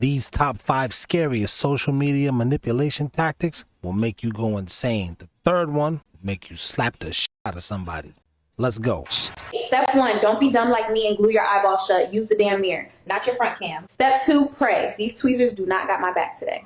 These top 5 scariest social media manipulation tactics will make you go insane. The third one will make you slap the shit out of somebody. Let's go. Step 1, don't be dumb like me and glue your eyeballs shut. Use the damn mirror, not your front cam. Step 2, pray. These tweezers do not got my back today.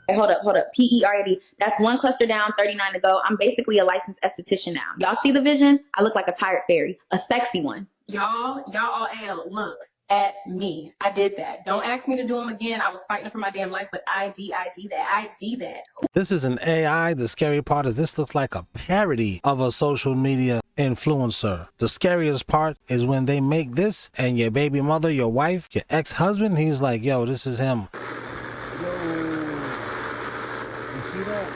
Hey, hold up. P-E-R-A-D. That's 1 cluster down, 39 to go. I'm basically a licensed esthetician now. Y'all see the vision? I look like a tired fairy, a sexy one. Y'all all look at me. I did that. Don't ask me to do them again. I was fighting for my damn life, but I did that. This is an AI. The scary part is this looks like a parody of a social media influencer. The scariest part is when they make this and your baby mother, your wife, your ex-husband, he's like, yo, this is him. You see that?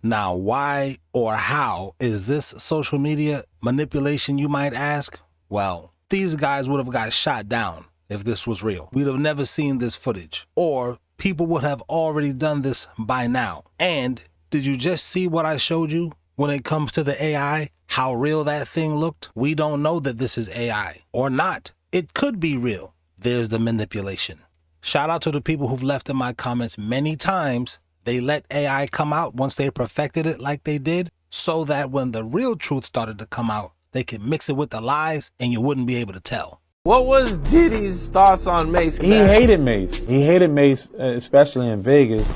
Now, why or how is this social media manipulation, you might ask? Well, these guys would have got shot down if this was real. We'd have never seen this footage, or people would have already done this by now. And did you just see what I showed you when it comes to the AI? How real that thing looked? We don't know that this is AI or not. It could be real. There's the manipulation. Shout out to the people who've left in my comments many times. They let AI come out once they perfected it like they did, so that when the real truth started to come out, they could mix it with the lies and you wouldn't be able to tell. What was Diddy's thoughts on Mase? He hated Mase. He hated Mase, especially in Vegas.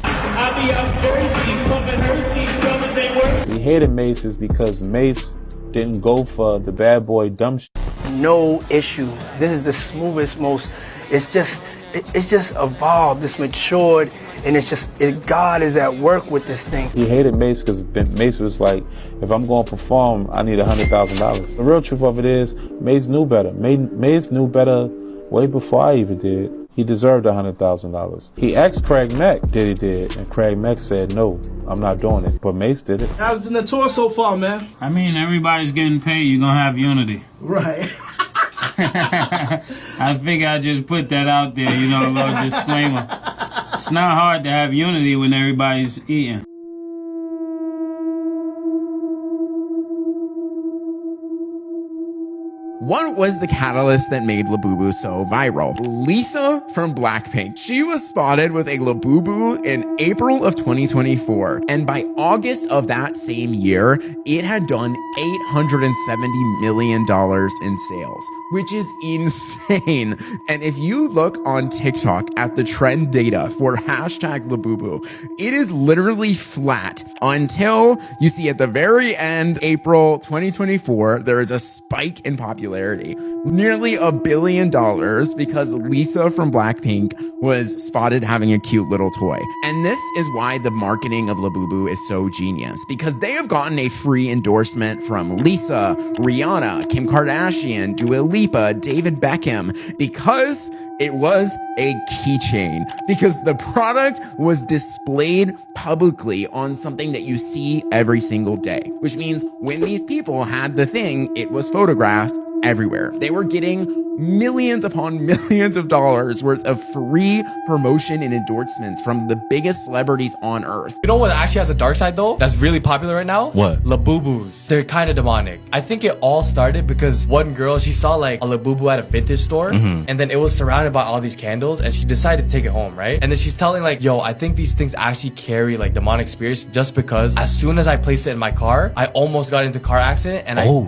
He hated Mase is because Mase didn't go for the bad boy dumb shit. No issue. This is the smoothest, most, it's just evolved, it's matured, and God is at work with this thing. He hated Mase because Mase was like, if I'm going to perform, I need $100,000. The real truth of it is, Mase knew better. Mase knew better way before I even did. He deserved $100,000. He asked Craig Mack, did he did? And Craig Mack said, no, I'm not doing it. But Mase did it. How's the tour so far, man? I mean, everybody's getting paid. You're going to have unity. Right. I figure I just put that out there, you know, a little disclaimer. It's not hard to have unity when everybody's eating. What was the catalyst that made Labubu so viral? Lisa from Blackpink. She was spotted with a Labubu in April of 2024. And by August of that same year, it had done $870 million in sales, which is insane. And if you look on TikTok at the trend data for hashtag Labubu, it is literally flat until you see at the very end, April 2024, there is a spike in popularity. Nearly $1 billion because Lisa from Blackpink was spotted having a cute little toy. And this is why the marketing of Labubu is so genius, because they have gotten a free endorsement from Lisa, Rihanna, Kim Kardashian, Dua Lipa, David Beckham, because it was a keychain, because the product was displayed publicly on something that you see every single day, which means when these people had the thing, it was photographed everywhere. They were getting millions upon millions of dollars worth of free promotion and endorsements from the biggest celebrities on earth. You know what actually has a dark side though? That's really popular right now? What? Labubus. They're kind of demonic. I think it all started because one girl, she saw like a Labubu at a vintage store, and then it was surrounded by all these candles, and she decided to take it home, right? And then she's telling like, yo, I think these things actually carry like demonic spirits, just because as soon as I placed it in my car, I almost got into a car accident, and I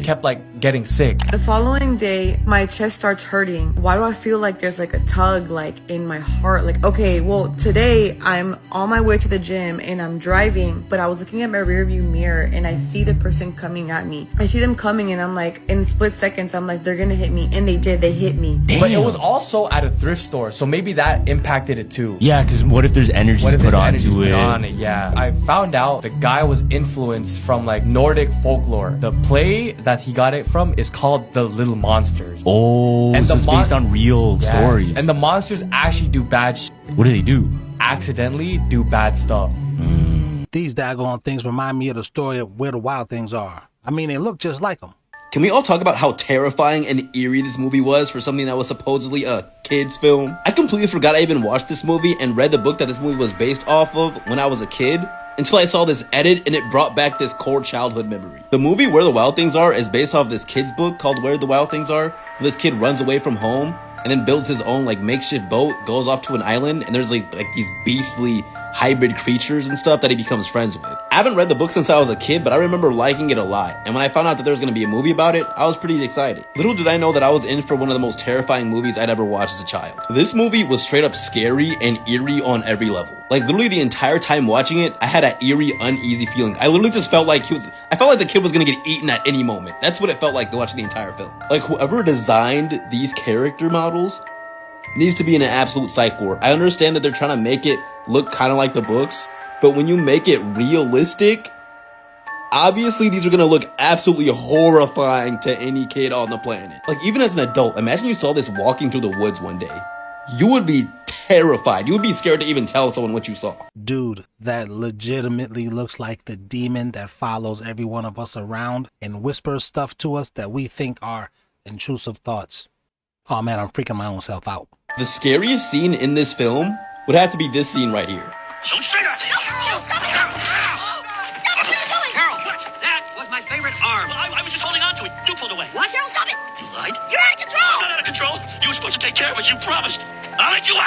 kept like getting sick. The following day, my chest starts hurting. Why do I feel like there's like a tug like in my heart? Like, okay, well today I'm on my way to the gym and I'm driving, but I was looking at my rearview mirror and I see the person coming at me. I see them coming and I'm like, in split seconds, I'm like, they're gonna hit me. And they did, they hit me. Damn. But it was also at a thrift store, so maybe that impacted it too. Yeah, because what if there's energy put onto it? Yeah, I found out the guy was influenced from like Nordic folklore. The play that he got it from is called The Little Monsters. Oh, and so it's based on real stories. And the monsters actually do bad shit. What do they do? Accidentally do bad stuff. These daggone things remind me of the story of Where the Wild Things Are. I mean, they look just like them. Can we all talk about how terrifying and eerie this movie was for something that was supposedly a kid's film? I completely forgot I even watched this movie and read the book that this movie was based off of when I was a kid, until I saw this edit and it brought back this core childhood memory. The movie Where the Wild Things Are is based off this kid's book called Where the Wild Things Are, where this kid runs away from home and then builds his own like makeshift boat, goes off to an island, and there's like these beastly hybrid creatures and stuff that he becomes friends with. I haven't read the book since I was a kid, but I remember liking it a lot. And when I found out that there was going to be a movie about it, I was pretty excited. Little did I know that I was in for one of the most terrifying movies I'd ever watched as a child. This movie was straight up scary and eerie on every level. Like literally the entire time watching it, I had an eerie, uneasy feeling. I literally just felt like I felt like the kid was going to get eaten at any moment. That's what it felt like watching the entire film. Like whoever designed these character models needs to be in an absolute psych ward. I understand that they're trying to make it look kind of like the books, but when you make it realistic, obviously these are gonna look absolutely horrifying to any kid on the planet. Like even as an adult, imagine you saw this walking through the woods one day. You would be terrified. You would be scared to even tell someone what you saw. Dude, that legitimately looks like the demon that follows every one of us around and whispers stuff to us that we think are intrusive thoughts. Oh man, I'm freaking my own self out. The scariest scene in this film would have to be this scene right here. Don't say that! Carol, stop it! Carol! Stop it! What are you doing? Carol, what? That was my favorite arm. Well, I was just holding on to it. You pulled away. What? Carol, stop it! You lied? You're out of control! I'm not out of control. You were supposed to take care of it. You promised. I'll let you out!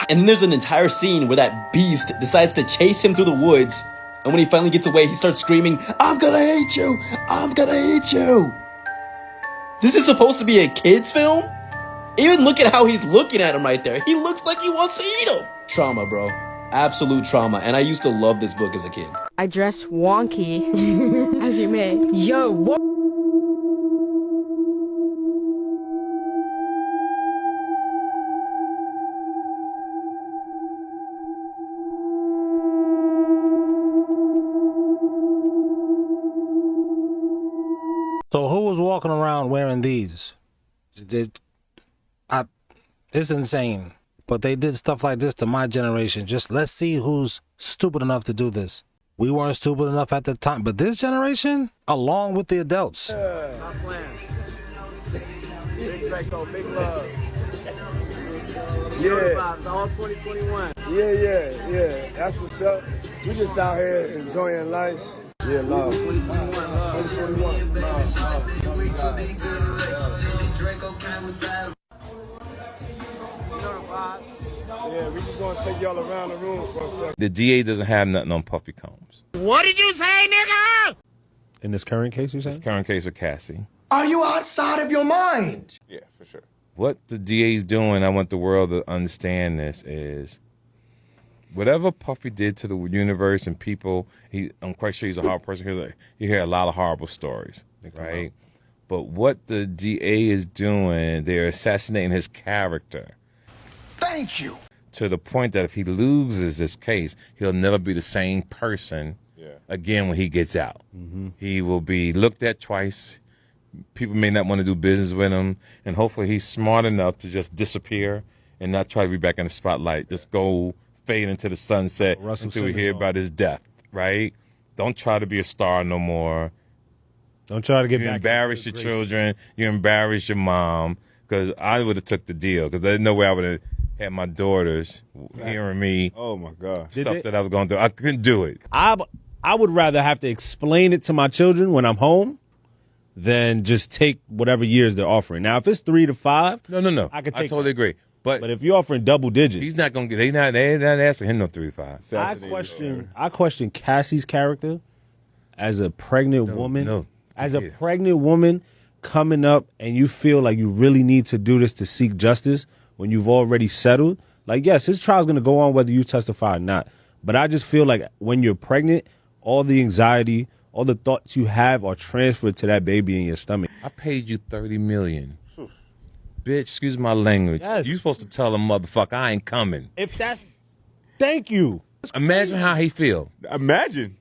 And then there's an entire scene where that beast decides to chase him through the woods, and when he finally gets away, he starts screaming, "I'm gonna hate you! I'm gonna hate you!" This is supposed to be a kid's film? Even look at how he's looking at him right there. He looks like he wants to eat him. Trauma, bro. Absolute trauma. And I used to love this book as a kid. I dress wonky, as you may. Yo, what? So who was walking around wearing these? It's insane. But they did stuff like this to my generation. Just let's see who's stupid enough to do this. We weren't stupid enough at the time. But this generation, along with the adults. Stop playing. Big Draco, big love. Yeah. All 2021. Yeah. That's what's up. We just out here enjoying life. Yeah, love. 2021. Yeah, we just gonna take y'all around the room for a second. The DA doesn't have nothing on Puffy Combs. What did you say, nigga? In this current case, you say? This current case with Cassie. Are you outside of your mind? Yeah, for sure. What the DA's doing, I want the world to understand this, is whatever Puffy did to the universe and people, I'm quite sure he's a horrible person. You hear a lot of horrible stories, right? But what the DA is doing, they're assassinating his character. Thank you. To the point that if he loses this case, he'll never be the same person again when he gets out. Mm-hmm. He will be looked at twice. People may not want to do business with him. And hopefully he's smart enough to just disappear and not try to be back in the spotlight. Just go fade into the sunset until we hear about his death, right? Don't try to be a star no more. Don't try to get you back. Embarrass your children. You embarrass your mom. Because I would have took the deal. Because there's no way I would have had my daughters hearing me. Oh my God. Stuff that I was going to do. I couldn't do it. I would rather have to explain it to my children when I'm home than just take whatever years they're offering. Now, if it's 3 to 5, no, I could take. I totally agree. But if you're offering double digits, he's not going to get. They're not asking him no 3 to 5. I question Cassie's character as a pregnant woman. As a pregnant woman coming up, and you feel like you really need to do this to seek justice when you've already settled. Like, yes, his trial's going to go on whether you testify or not. But I just feel like when you're pregnant, all the anxiety, all the thoughts you have are transferred to that baby in your stomach. I paid you $30 million. Bitch, excuse my language. Yes. You supposed to tell a motherfucker I ain't coming. Thank you. Imagine how he feel. Imagine.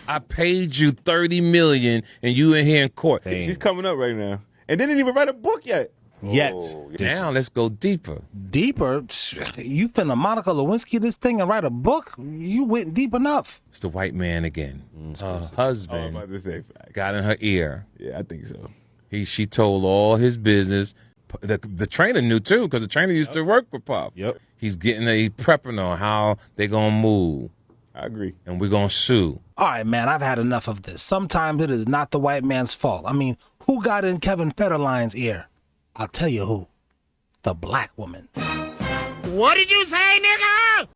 I paid you $30 million and you in here in court. She's coming up right now. And they didn't even write a book yet. Yet. Now let's go deeper. Deeper? You finna Monica Lewinsky this thing and write a book? You went deep enough. It's the white man again. Her husband got in her ear. Yeah, I think so. She told all his business. The trainer knew too, because the trainer used to work with Puff. Yep. He's prepping on how they gonna move. I agree. And we're gonna sue. All right, man, I've had enough of this. Sometimes it is not the white man's fault. I mean, who got in Kevin Federline's ear? I'll tell you who. The black woman. What did you say, nigga?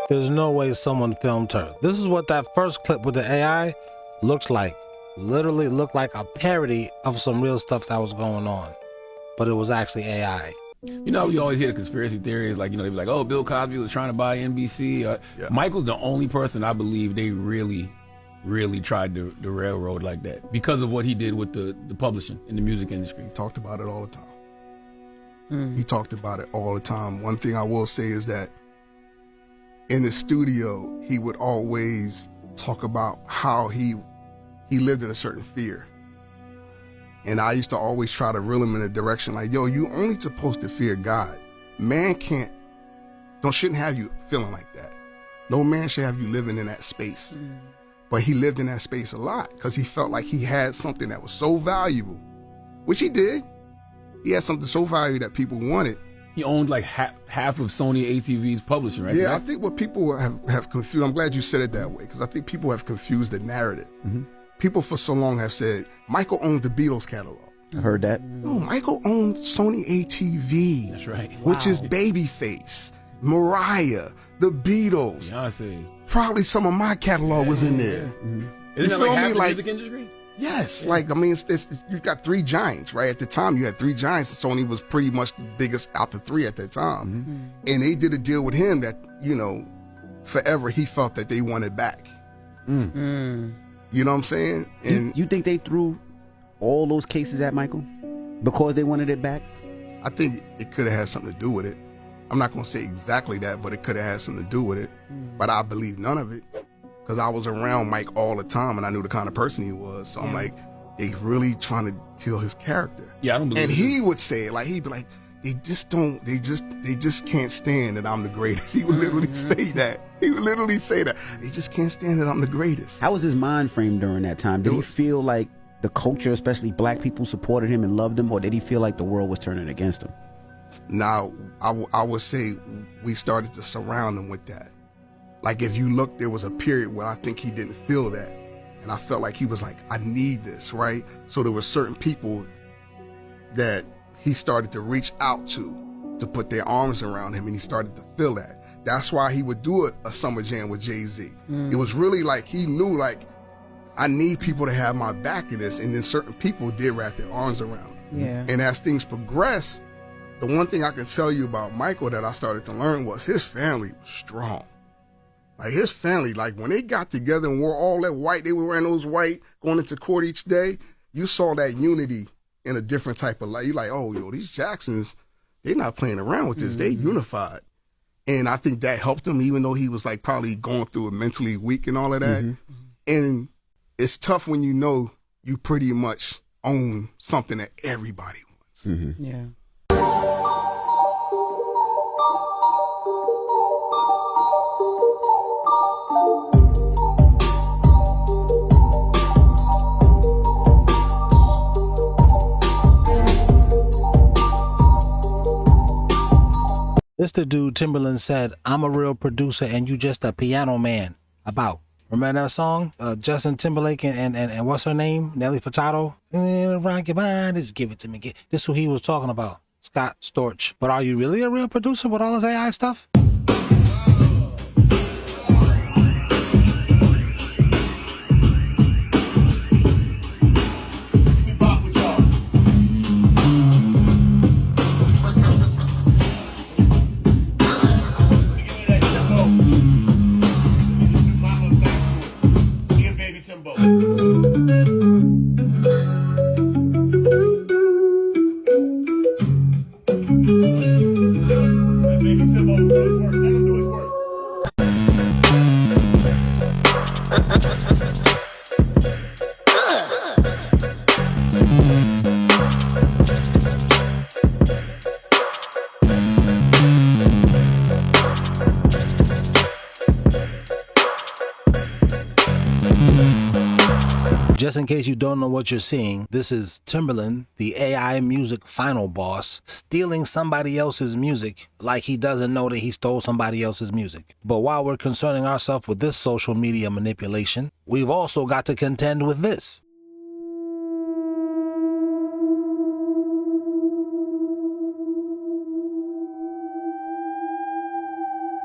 There's no way someone filmed her. This is what that first clip with the AI looked like. Literally looked like a parody of some real stuff that was going on. But it was actually AI. You know, we always hear the conspiracy theories, like, you know, they be like, oh, Bill Cosby was trying to buy NBC. Michael's the only person I believe they really tried to railroad like that because of what he did with the publishing in the music industry. He talked about it all the time. He talked about it all the time. One thing I will say is that in the studio, he would always talk about how he lived in a certain fear. And I used to always try to reel him in a direction like, yo, you only supposed to fear God. Man shouldn't have you feeling like that. No man should have you living in that space. But he lived in that space a lot because he felt like he had something that was so valuable, which he did. He had something so valuable that people wanted. He owned like half of Sony ATV's publishing, right? Yeah, I think what people have confused, I'm glad you said it that way, because I think people have confused the narrative. People for so long have said, Michael owned the Beatles catalog. I heard that. No, Michael owned Sony ATV. That's right. Which is Babyface, Mariah, the Beatles. Beyonce. Probably some of my catalog was in there. Isn't that like half the music industry? Yes, like, I mean, you've got three giants, right? At the time, you had three giants. Sony was pretty much the biggest out the three at that time. And they did a deal with him that, you know, forever he felt that they wanted back. You know what I'm saying? And you think they threw all those cases at Michael because they wanted it back? I think it could have had something to do with it. I'm not going to say exactly that, but it could have had something to do with it. But I believe none of it. Because I was around Mike all the time and I knew the kind of person he was. So I'm like, they really trying to kill his character. Yeah, I don't believe And it. he would say it, like, he'd be like, they just can't stand that I'm the greatest. He would literally say that. He would literally say that. They just can't stand that I'm the greatest. How was his mind frame during that time? Did he feel like the culture, especially black people, supported him and loved him, or did he feel like the world was turning against him? Now, I would say we started to surround him with that. Like, if you look, there was a period where I think he didn't feel that. And I felt like he was like, I need this, right? So there were certain people that he started to reach out to put their arms around him, and he started to feel that. That's why he would do a summer jam with Jay-Z. It was really like he knew, like, I need people to have my back in this. And then certain people did wrap their arms around him. Yeah. And as things progressed, the one thing I can tell you about Michael that I started to learn was his family was strong. Like, his family, like, when they got together and wore all that white, they were wearing those white, going into court each day, you saw that unity in a different type of light. You're like, oh, yo, these Jacksons, they're not playing around with this. They unified. And I think that helped him, even though he was, like, probably going through it mentally weak and all of that. And it's tough when you know you pretty much own something that everybody wants. Yeah. This the dude Timberland said, I'm a real producer and you just a piano man. About. Remember that song? Justin Timberlake and what's her name? Nelly Furtado? Rock your mind, just give it to me. This is who he was talking about. Scott Storch. But are you really a real producer with all this AI stuff? Just in case you don't know what you're seeing, this is Timbaland, the AI music final boss, stealing somebody else's music like he doesn't know that he stole somebody else's music. But while we're concerning ourselves with this social media manipulation, we've also got to contend with this.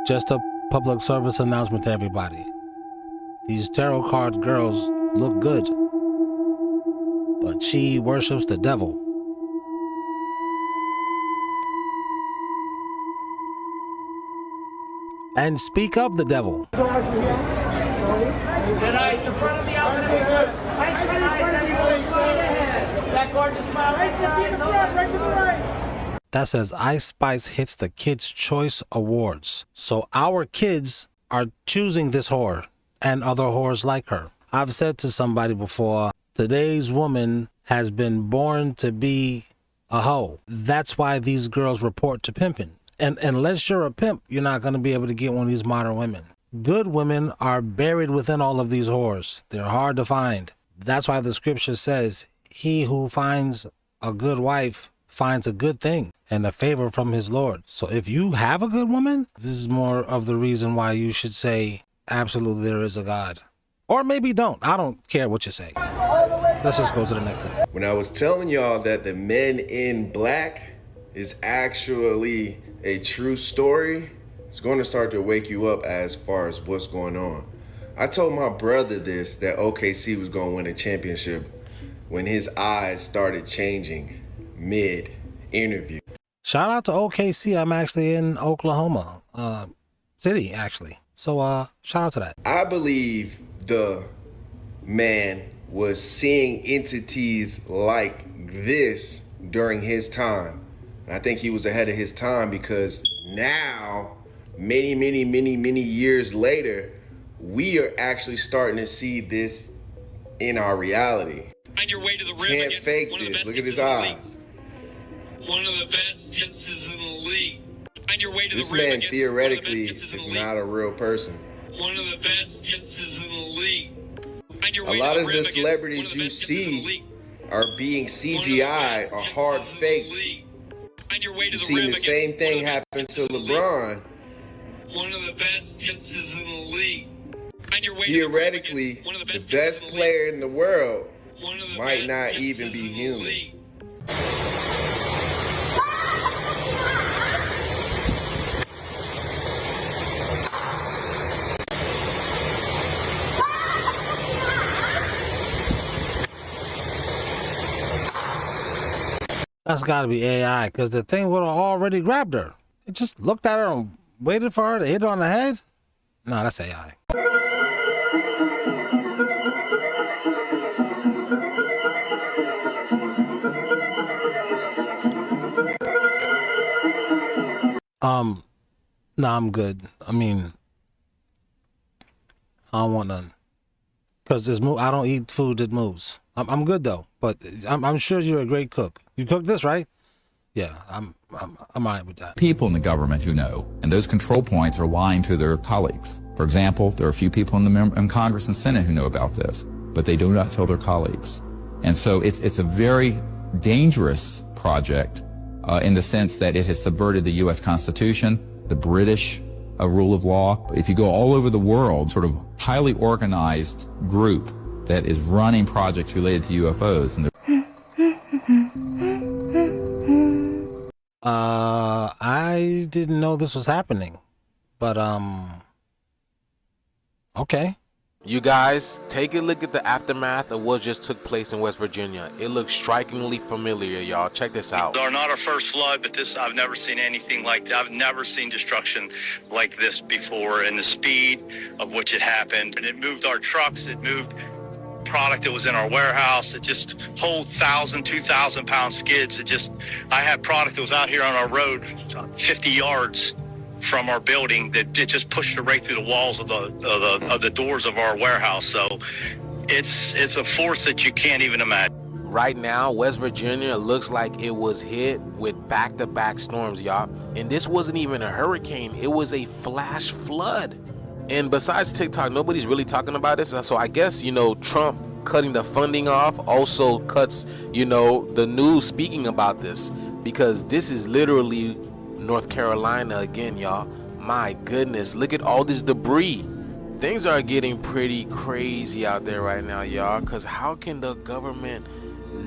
Just a public service announcement to everybody. These tarot card girls look good, but she worships the devil. And speak of the devil. That says Ice Spice hits the Kids' Choice Awards. So our kids are choosing this whore and other whores like her. I've said to somebody before, today's woman has been born to be a hoe. That's why these girls report to pimping. And unless you're a pimp, you're not going to be able to get one of these modern women. Good women are buried within all of these whores. They're hard to find. That's why the scripture says, he who finds a good wife finds a good thing and a favor from his Lord. So if you have a good woman, this is more of the reason why you should say, absolutely, there is a God. Or maybe don't. I don't care what you say. Let's just go to the next thing. When I was telling y'all that the Men in Black is actually a true story, it's going to start to wake you up as far as what's going on. I told my brother this, that OKC was going to win a championship, when his eyes started changing mid-interview. Shout out to OKC. I'm actually in Oklahoma City, actually. So shout out to that. I believe the man was seeing entities like this during his time. And I think he was ahead of his time, because now, many years later, we are actually starting to see this in our reality. On your way to the rim, can't fake this. Look at his eyes. One of the best dances in the league. On your way to This the rim man against theoretically one of the best is not a real person. One of the best dances in the league. A lot of the celebrities you see are being CGI or hard fake. You've seen the same thing happen to LeBron. One of the best dances in the league. Theoretically, the best player in the world might not even be human. That's got to be AI, because the thing would have already grabbed her. It just looked at her and waited for her to hit her on the head. No, that's AI. No, I'm good. I mean, I don't want none. Because I don't eat food that moves. I'm good though, but I'm sure you're a great cook. You cook this, right? Yeah, I'm all right with that. People in the government who know, and those control points are lying to their colleagues. For example, there are a few people in Congress and Senate who know about this, but they do not tell their colleagues. And so it's a very dangerous project in the sense that it has subverted the U.S. Constitution, the British rule of law. If you go all over the world, sort of highly organized group that is running projects related to UFOs. And I didn't know this was happening, but okay. You guys, take a look at the aftermath of what just took place in West Virginia. It looks strikingly familiar, y'all. Check this out. They're not our first flood, but this, I've never seen anything like that. I've never seen destruction like this before, and the speed of which it happened. And it moved our trucks, it moved product that was in our warehouse. It just whole 1,000, 2,000 pound skids. I had product that was out here on our road 50 yards from our building that it just pushed it right through the walls of the doors of our warehouse. So it's a force that you can't even imagine. Right now, West Virginia looks like it was hit with back-to-back storms, y'all. And this wasn't even a hurricane. It was a flash flood. And besides TikTok, nobody's really talking about this. So I guess, Trump cutting the funding off also cuts, you know, the news speaking about this, because this is literally North Carolina again, y'all. My goodness, look at all this debris. Things are getting pretty crazy out there right now, y'all, because how can the government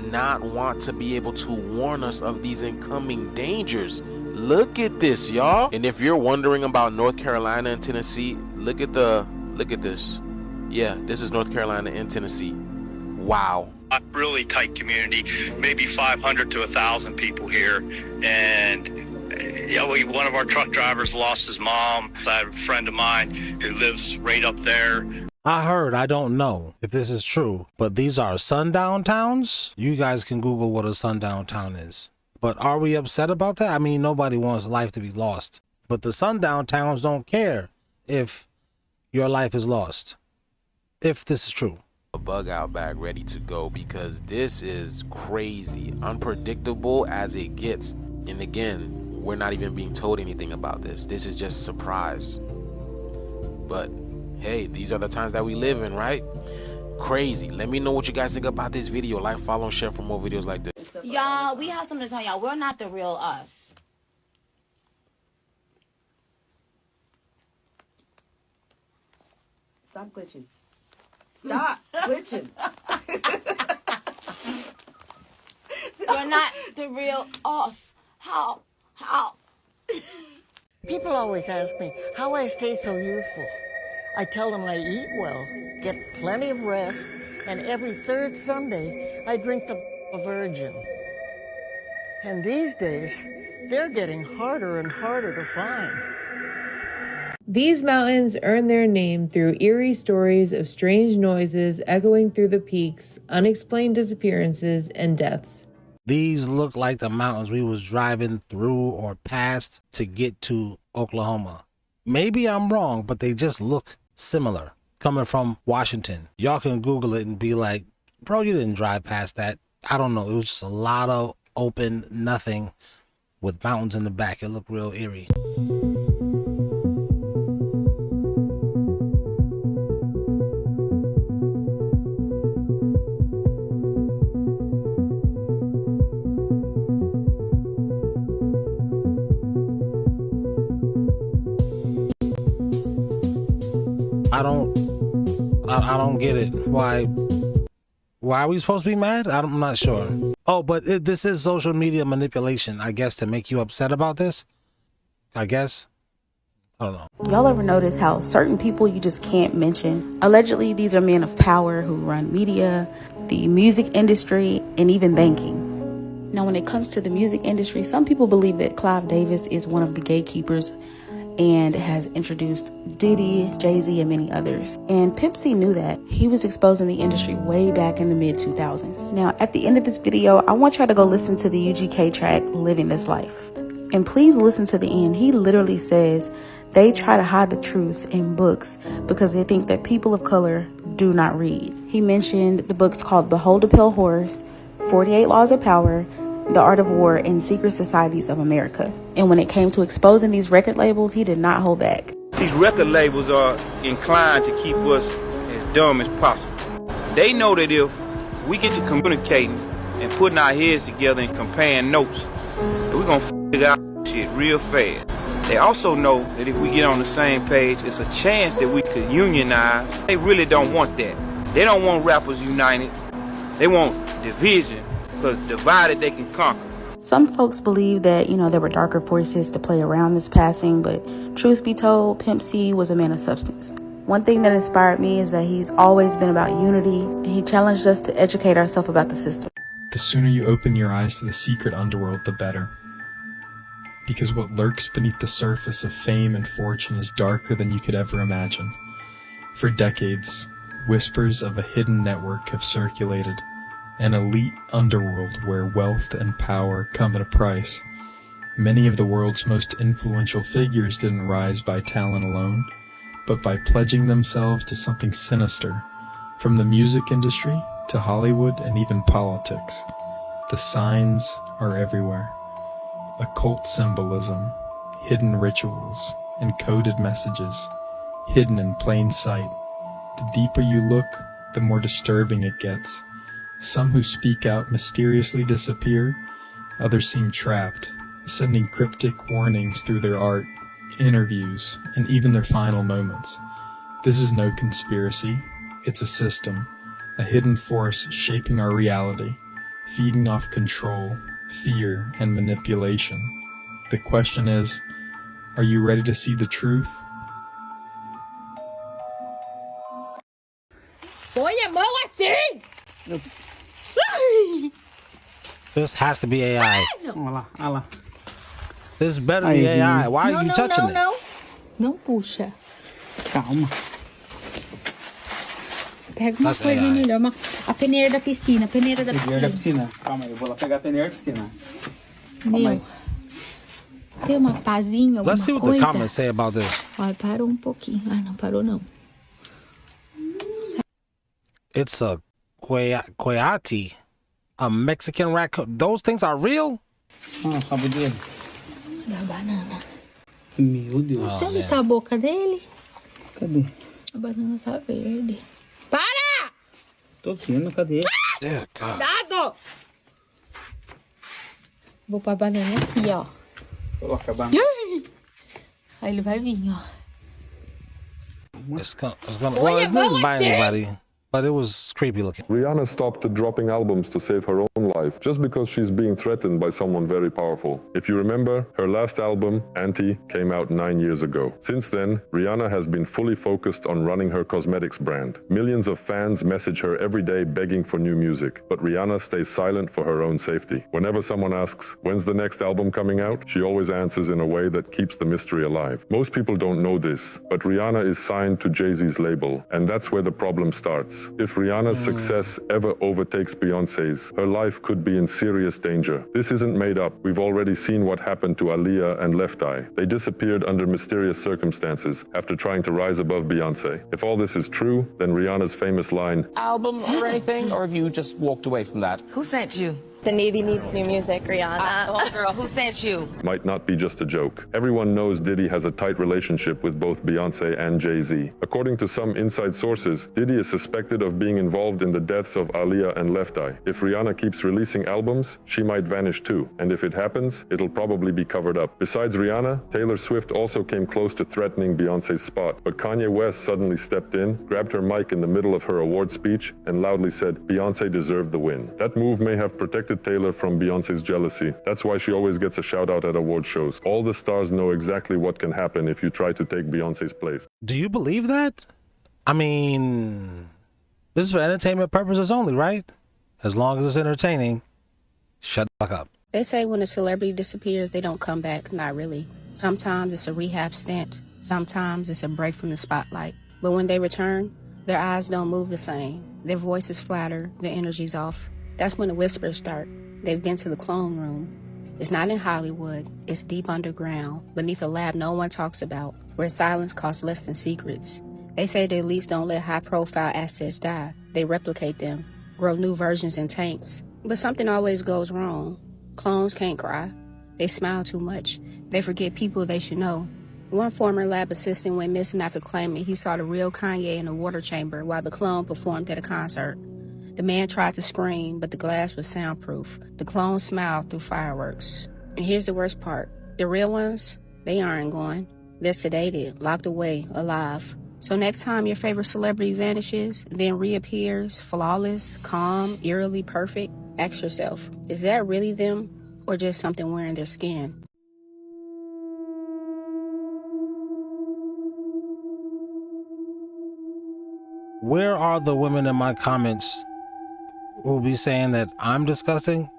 not want to be able to warn us of these incoming dangers? Look at this, y'all. And if you're wondering about North Carolina and Tennessee, look at this. Yeah, this is North Carolina and Tennessee. Wow. A really tight community, maybe 500 to 1,000 people here. And one of our truck drivers lost his mom. I have a friend of mine who lives right up there. I don't know if this is true, but these are sundown towns. You guys can Google what a sundown town is. But are we upset about that? I mean, nobody wants life to be lost. But the sundown towns don't care if your life is lost. If this is true. A bug out bag ready to go, because this is crazy, unpredictable as it gets. And again, we're not even being told anything about this. This is just a surprise. But hey, these are the times that we live in, right? Crazy. Let me know what you guys think about this video. Like, follow, and share for more videos like this. Y'all, we have something to tell y'all. We're not the real us. Stop glitching. Stop glitching. We're not the real us. How? People always ask me how I stay so youthful. I tell them I eat well, get plenty of rest, and every third Sunday I drink the Virgin. And these days, they're getting harder and harder to find. These mountains earn their name through eerie stories of strange noises echoing through the peaks, unexplained disappearances, and deaths. These look like the mountains we was driving through or past to get to Oklahoma. Maybe I'm wrong, but they just look similar coming from Washington. Y'all can Google it and be like, bro, you didn't drive past that. I don't know. It was just a lot of open nothing with mountains in the back. It looked real eerie. I don't get it. Why are we supposed to be mad? I'm not sure. Oh, but this is social media manipulation, I guess, to make you upset about this. I guess. I don't know. Y'all ever notice how certain people you just can't mention? Allegedly, these are men of power who run media, the music industry, and even banking. Now, when it comes to the music industry, some people believe that Clive Davis is one of the gatekeepers and has introduced Diddy, Jay-Z, and many others. And Pimp C knew that. He was exposing the industry way back in the mid-2000s. Now, at the end of this video, I want y'all to go listen to the UGK track, Living This Life. And please listen to the end. He literally says they try to hide the truth in books because they think that people of color do not read. He mentioned the books called Behold a Pale Horse, 48 Laws of Power, The Art of War, and Secret Societies of America. And when it came to exposing these record labels, he did not hold back. These record labels are inclined to keep us as dumb as possible. They know that if we get to communicating and putting our heads together and comparing notes, we're gonna figure out shit real fast. They also know that if we get on the same page, it's a chance that we could unionize. They really don't want that. They don't want rappers united. They want division, because divided they can conquer. Some folks believe that, there were darker forces to play around this passing, but truth be told, Pimp C was a man of substance. One thing that inspired me is that he's always been about unity, and he challenged us to educate ourselves about the system. The sooner you open your eyes to the secret underworld, the better. Because what lurks beneath the surface of fame and fortune is darker than you could ever imagine. For decades, whispers of a hidden network have circulated. An elite underworld where wealth and power come at a price. Many of the world's most influential figures didn't rise by talent alone, but by pledging themselves to something sinister, from the music industry to Hollywood and even politics. The signs are everywhere. Occult symbolism, hidden rituals, encoded messages, hidden in plain sight. The deeper you look, the more disturbing it gets. Some who speak out mysteriously disappear, others seem trapped, sending cryptic warnings through their art, interviews, and even their final moments. This is no conspiracy, it's a system, a hidden force shaping our reality, feeding off control, fear, and manipulation. The question is, are you ready to see the truth? This has to be AI. This better be AI. Why are you touching it? Não puxa. Calma. Pega uma That's coisa AI. melhor. A peneira da piscina. Peneira da piscina. Calma aí, eu vou lá pegar a peneira da piscina. Meu. Tem uma pazinha, alguma Let's see what coisa? the comments say about this. Ó, parou um pouquinho. Ah, não parou não. It's a coyote, a Mexican raccoon. Those things are real? Ah, rabo dele. Da banana. Meu Deus. Deixa eu ver a boca dele. Cadê? A banana tá verde. Para! Tô vendo, cadê? Dear God. Dado! Vou pôr a banana aqui, ó. Coloca a banana. Aí ele vai vir, ó. It's gonna well, it didn't bite anybody, but it was creepy looking. Rihanna stopped dropping albums to save her own life just because she's being threatened by someone very powerful. If you remember, her last album, Anti, came out 9 years ago. Since then, Rihanna has been fully focused on running her cosmetics brand. Millions of fans message her every day begging for new music, but Rihanna stays silent for her own safety. Whenever someone asks, when's the next album coming out, she always answers in a way that keeps the mystery alive. Most people don't know this, but Rihanna is signed to Jay-Z's label, and that's where the problem starts. If Rihanna's success ever overtakes Beyoncé's, her life could be in serious danger. This isn't made up. We've already seen what happened to Aaliyah and Left Eye. They disappeared under mysterious circumstances after trying to rise above Beyoncé. If all this is true, then Rihanna's famous line, album or anything, or have you just walked away from that? Who sent you? The Navy needs new music, Rihanna. Oh, girl, who sent you? might not be just a joke. Everyone knows Diddy has a tight relationship with both Beyoncé and Jay-Z. According to some inside sources, Diddy is suspected of being involved in the deaths of Aaliyah and Left Eye. If Rihanna keeps releasing albums, she might vanish too. And if it happens, it'll probably be covered up. Besides Rihanna, Taylor Swift also came close to threatening Beyoncé's spot. But Kanye West suddenly stepped in, grabbed her mic in the middle of her award speech, and loudly said, Beyoncé deserved the win. That move may have protected Taylor from Beyoncé's jealousy. That's why she always gets a shout out at award shows. All the stars know exactly what can happen if you try to take Beyoncé's place. Do you believe that? I mean, this is for entertainment purposes only, right? As long as it's entertaining, shut the fuck up. They say when a celebrity disappears, they don't come back. Not really. Sometimes it's a rehab stint. Sometimes it's a break from the spotlight. But when they return, their eyes don't move the same. Their voices flatter, their energy's off. That's when the whispers start. They've been to the clone room. It's not in Hollywood. It's deep underground, beneath a lab no one talks about, where silence costs less than secrets. They say the elites don't let high-profile assets die. They replicate them, grow new versions in tanks. But something always goes wrong. Clones can't cry. They smile too much. They forget people they should know. One former lab assistant went missing after claiming he saw the real Kanye in a water chamber while the clone performed at a concert. The man tried to scream, but the glass was soundproof. The clone smiled through fireworks. And here's the worst part. The real ones, they aren't going. They're sedated, locked away, alive. So next time your favorite celebrity vanishes, then reappears, flawless, calm, eerily perfect, ask yourself, is that really them or just something wearing their skin? Where are the women in my comments who will be saying that I'm disgusting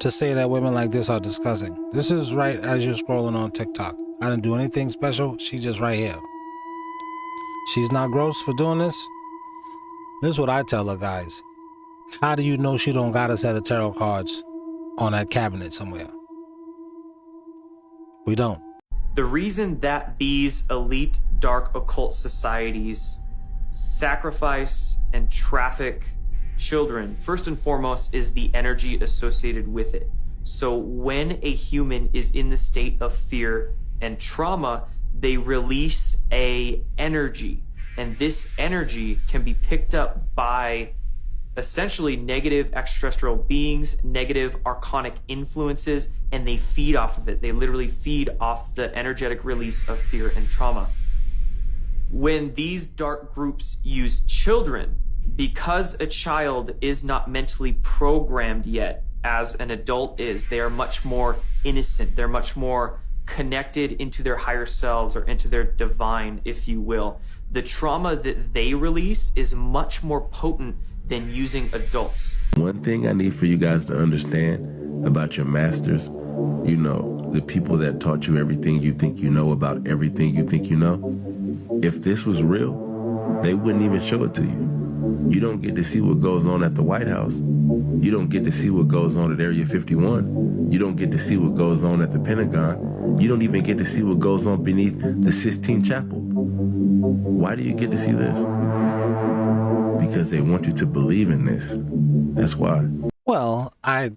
to say that women like this are disgusting? This is right as you're scrolling on TikTok. I didn't do anything special. She's just right here. She's not gross for doing this. This is what I tell her, guys. How do you know she don't got a set of tarot cards on that cabinet somewhere? We don't. The reason that these elite dark occult societies sacrifice and traffic children, first and foremost, is the energy associated with it. So when a human is in the state of fear and trauma, they release a energy. And this energy can be picked up by essentially negative extraterrestrial beings, negative archonic influences, and they feed off of it. They literally feed off the energetic release of fear and trauma. When these dark groups use children, because a child is not mentally programmed yet as an adult is, they are much more innocent. They're much more connected into their higher selves or into their divine, if you will. The trauma that they release is much more potent than using adults. One thing I need for you guys to understand about your masters, you know, the people that taught you everything you think you know about everything you think you know, if this was real, they wouldn't even show it to you. You don't get to see what goes on at the White House. You don't get to see what goes on at Area 51. You don't get to see what goes on at the Pentagon. You don't even get to see what goes on beneath the Sistine Chapel. Why do you get to see this? Because they want you to believe in this. That's why. Well, I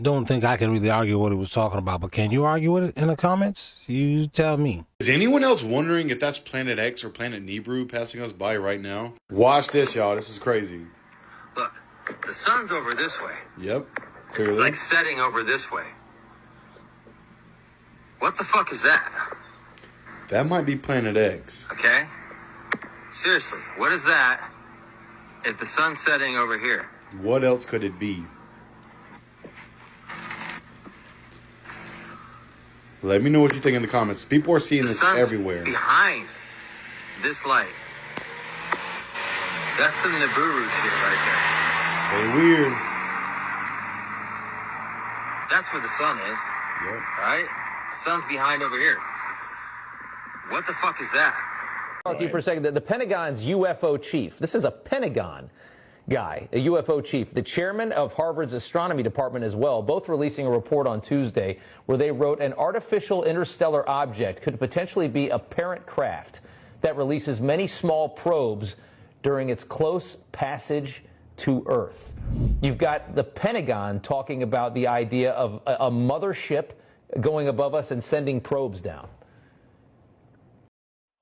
don't think I can really argue what he was talking about, but can you argue it in the comments? You tell me. Is anyone else wondering if that's Planet X or Planet Nibiru passing us by right now? Watch this, y'all. This is crazy. Look, the sun's over this way. Yep. Clearly. It's like setting over this way. What the fuck is that? That might be Planet X. Okay? Seriously, what is that if the sun's setting over here? What else could it be? Let me know what you think in the comments. People are seeing this everywhere. Behind this light. That's some Nibiru shit right there. Stay weird. That's where the sun is. Yep. Right? The sun's behind over here. What the fuck is that? Talk to you for a second. The Pentagon's UFO chief. This is a Pentagon guy, a UFO chief, the chairman of Harvard's astronomy department as well, both releasing a report on Tuesday where they wrote an artificial interstellar object could potentially be a parent craft that releases many small probes during its close passage to Earth. You've got the Pentagon talking about the idea of a mothership going above us and sending probes down.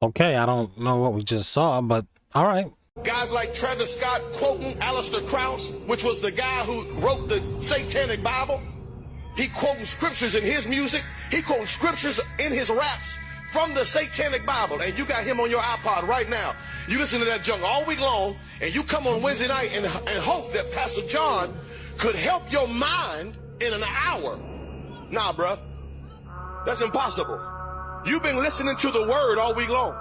Okay, I don't know what we just saw, but all right. Guys like Travis Scott quoting Aleister Krauss, which was the guy who wrote the Satanic Bible. He quoting scriptures in his music. He quoting scriptures in his raps from the Satanic Bible. And you got him on your iPod right now. You listen to that junk all week long, and you come on Wednesday night and hope that Pastor John could help your mind in an hour. Nah, bruh. That's impossible. You've been listening to the word all week long.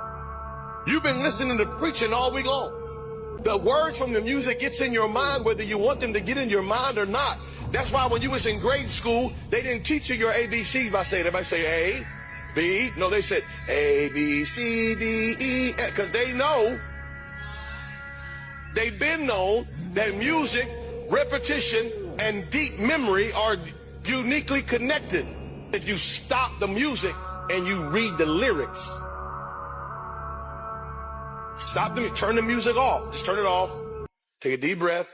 You've been listening to preaching all week long. The words from the music gets in your mind whether you want them to get in your mind or not. That's why when you was in grade school, they didn't teach you your ABCs by saying, everybody say A, B. No, they said A, B, C, D, E, F, because they know, they've been known that music, repetition, and deep memory are uniquely connected. If you stop the music and you read the lyrics, stop them, turn the music off. Just turn it off. Take a deep breath,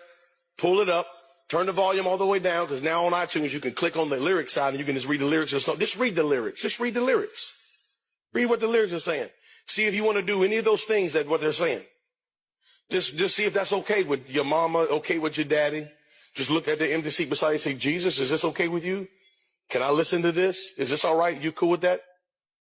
pull it up, turn the volume all the way down, because now on iTunes you can click on the lyric side and you can just read the lyrics or something. Just read the lyrics. Just read the lyrics. Read what the lyrics are saying. See if you want to do any of those things that what they're saying. Just see if that's okay with your mama, okay with your daddy. Just look at the empty seat beside you and say, Jesus, is this okay with you? Can I listen to this? Is this all right? You cool with that?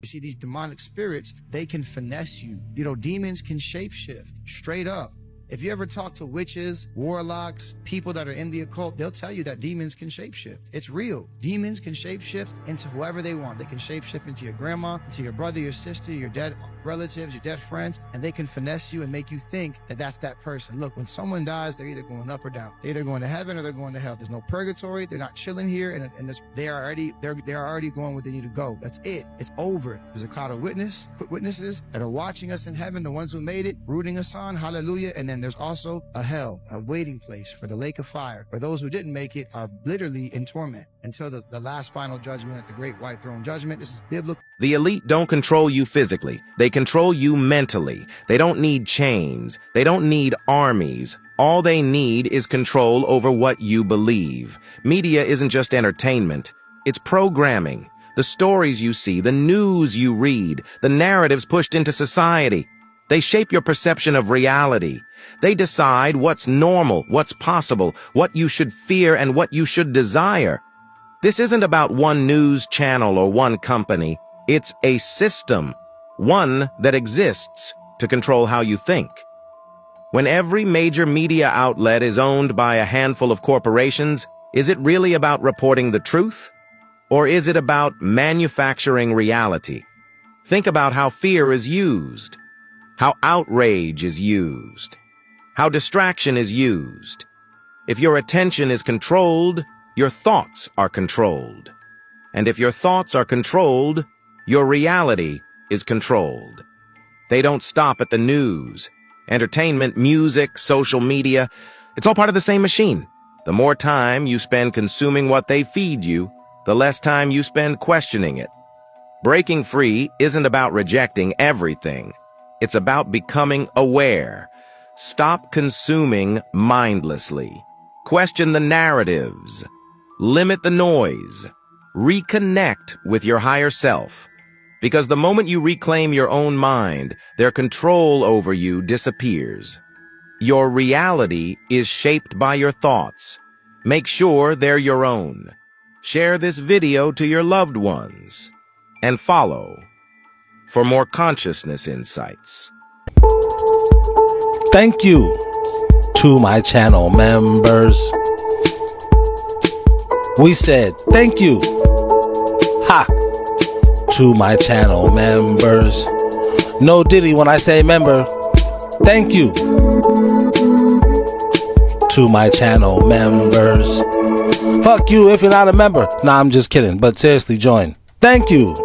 You see, these demonic spirits, they can finesse you. You know, demons can shapeshift straight up. If you ever talk to witches, warlocks, people that are in the occult, they'll tell you that demons can shapeshift. It's real. Demons can shapeshift into whoever they want. They can shapeshift into your grandma, into your brother, your sister, your dead relatives, your dead friends, and they can finesse you and make you think that that's that person. Look, when someone dies, they're either going up or down. They're either going to heaven or they're going to hell. There's no purgatory. They're not chilling here, and they are already going where they need to go. That's it. It's over. There's a cloud of witnesses that are watching us in heaven, the ones who made it, rooting us on. Hallelujah. And then there's also a hell, a waiting place for the lake of fire, where those who didn't make it are literally in torment until the last final judgment at the great white throne judgment. This is biblical. The elite don't control you physically. They control you mentally. They don't need chains. They don't need armies. All they need is control over what you believe. Media isn't just entertainment. It's programming. The stories you see, the news you read, the narratives pushed into society. They shape your perception of reality. They decide what's normal, what's possible, what you should fear, and what you should desire. This isn't about one news channel or one company. It's a system, one that exists to control how you think. When every major media outlet is owned by a handful of corporations, is it really about reporting the truth? Or is it about manufacturing reality? Think about how fear is used, how outrage is used, how distraction is used. If your attention is controlled, your thoughts are controlled. And if your thoughts are controlled, your reality is controlled. They don't stop at the news. Entertainment, music, social media, it's all part of the same machine. The more time you spend consuming what they feed you, the less time you spend questioning it. Breaking free isn't about rejecting everything. It's about becoming aware. Stop consuming mindlessly. Question the narratives. Limit the noise. Reconnect with your higher self. Because the moment you reclaim your own mind, their control over you disappears. Your reality is shaped by your thoughts. Make sure they're your own. Share this video to your loved ones. And follow for more consciousness insights. Thank you to my channel members. We said thank you. Ha! To my channel members. No Diddy when I say member. Thank you to my channel members. Fuck you if you're not a member. Nah, I'm just kidding, but seriously, join. Thank you